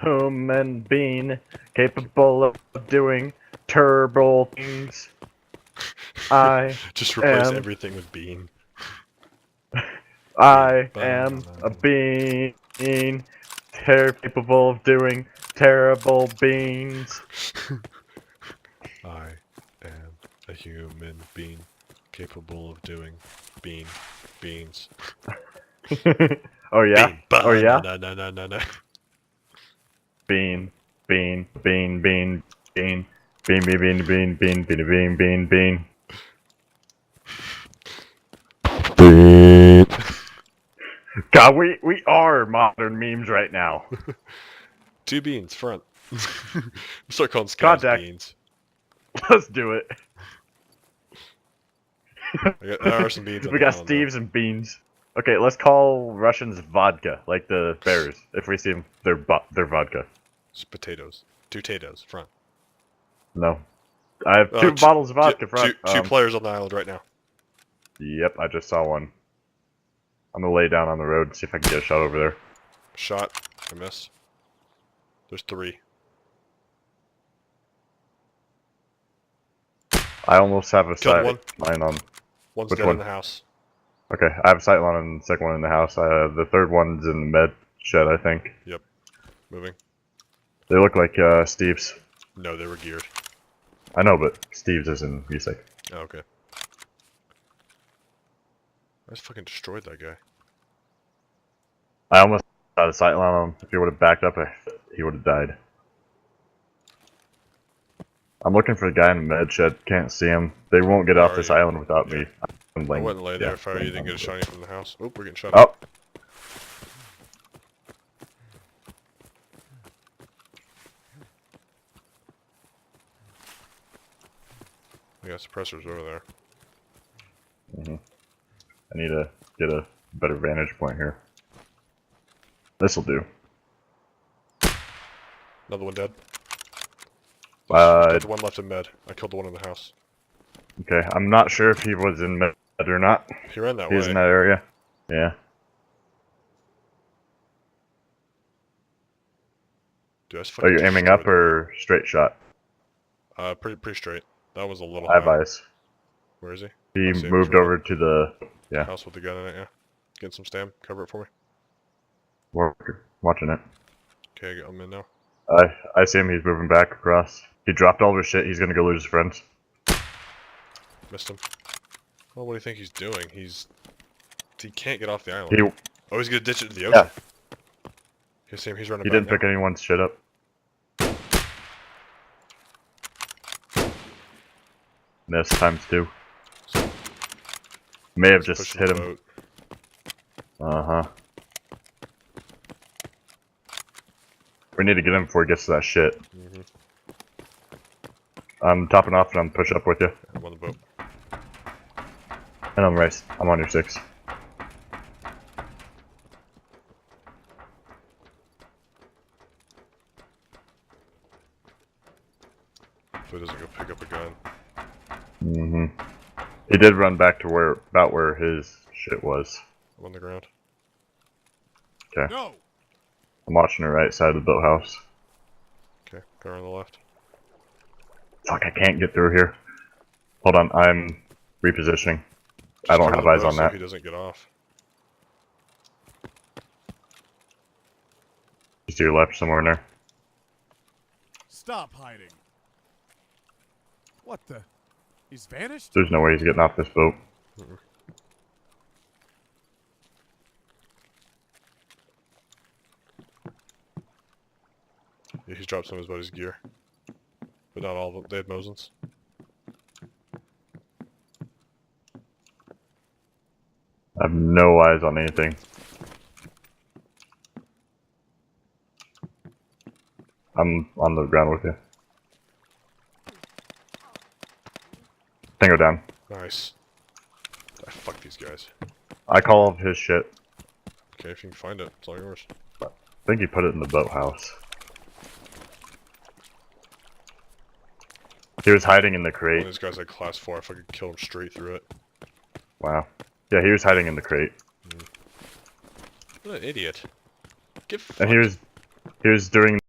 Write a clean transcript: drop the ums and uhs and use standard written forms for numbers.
human being capable of doing terrible things. I Just replace am. everything with bean. I am a being capable of doing terrible beans. I am a human being capable of doing beans. Oh yeah? Bean. Oh yeah? Ba-na-na-na-na-na. Bean, bean, bean, bean, bean, bean, bean, bean, bean, bean, bean, bean, bean, bean. Bean. God, we are modern memes right now. 2 beans, front. Start calling skies Contact. beans. Let's do it. There are some beans on We the got island, though. Steves and beans. Okay, let's call Russians vodka, like the bears. If we see them, they're vodka. It's potatoes. 2 potatoes, front. No, I have 2 bottles of vodka front. Two players on the island right now. Yep, I just saw one. I'm gonna lay down on the road and see if I can get a shot over there. Shot. I missed. There's 3. I almost have a Killed sight one. line on. One's Which dead one? in the house. Okay, I have a sight line on the second one in the house. The third one's in the med shed, I think. Yep. Moving. They look like Steve's. No, they were geared. I know, but Steve's is in music. Oh, okay. I just fucking destroyed that guy. I almost had a sight line on him. If he would have backed up, he would have died. I'm looking for the guy in the med shed. Can't see him. They won't get Where off are this you? island without Yeah. me. I wouldn't lay there if I didn't get a shot from the house. Oh, we're getting shot at. Oh! I got suppressors over there. I need to get a better vantage point here. This'll do. Another one dead. Got the one left in med. I killed the one in the house. Okay, I'm not sure if he was in med or not. He ran that He's way. in that area. Yeah. Dude, I just Are fucking you aiming destroyed up or straight shot? pretty straight. That was a little I have high. eyes. Where is he? He I see him. moved He's over to the house with the gun in it, yeah. Getting some stam. Cover it for me. We're watching it. Okay, I got him in now. I see him. He's moving back across. He dropped all of his shit. He's gonna go lose his friends. Missed him. Well, what do you think he's doing? He can't get off the island. He Oh, he's gonna ditch it to the ocean. You see him? He's running he back didn't pick anyone's shit up. Missed ×2. May have just hit him. Boat. Uh-huh. We need to get him before he gets to that shit. I'm topping off and I'm push up with you. I'm on the boat. And I'm right. I'm on your 6. So he doesn't go pick up a gun. He did run back to about where his shit was. I'm on the ground. Okay. No. I'm watching the right side of the boathouse. Okay, car on the left. Fuck, I can't get through here. Hold on, I'm repositioning. I don't Cover have the eyes boat on so that. he doesn't get off. He's to your left somewhere in there. Stop hiding. What the? He's vanished? There's no way he's getting off this boat. Yeah, he's dropped some of his buddy's gear. But not all of them. They had Mosins. I have no eyes on anything. I'm on the ground with you. Tango down. Nice. Fuck these guys. I call his shit. Okay, if you can find it, it's all yours. I think he put it in the boathouse. He was hiding in the One crate. of these guys had class 4. I fucking killed him straight through it. Wow. Yeah, he was hiding in the crate. What an idiot. Get And he fucked. He was during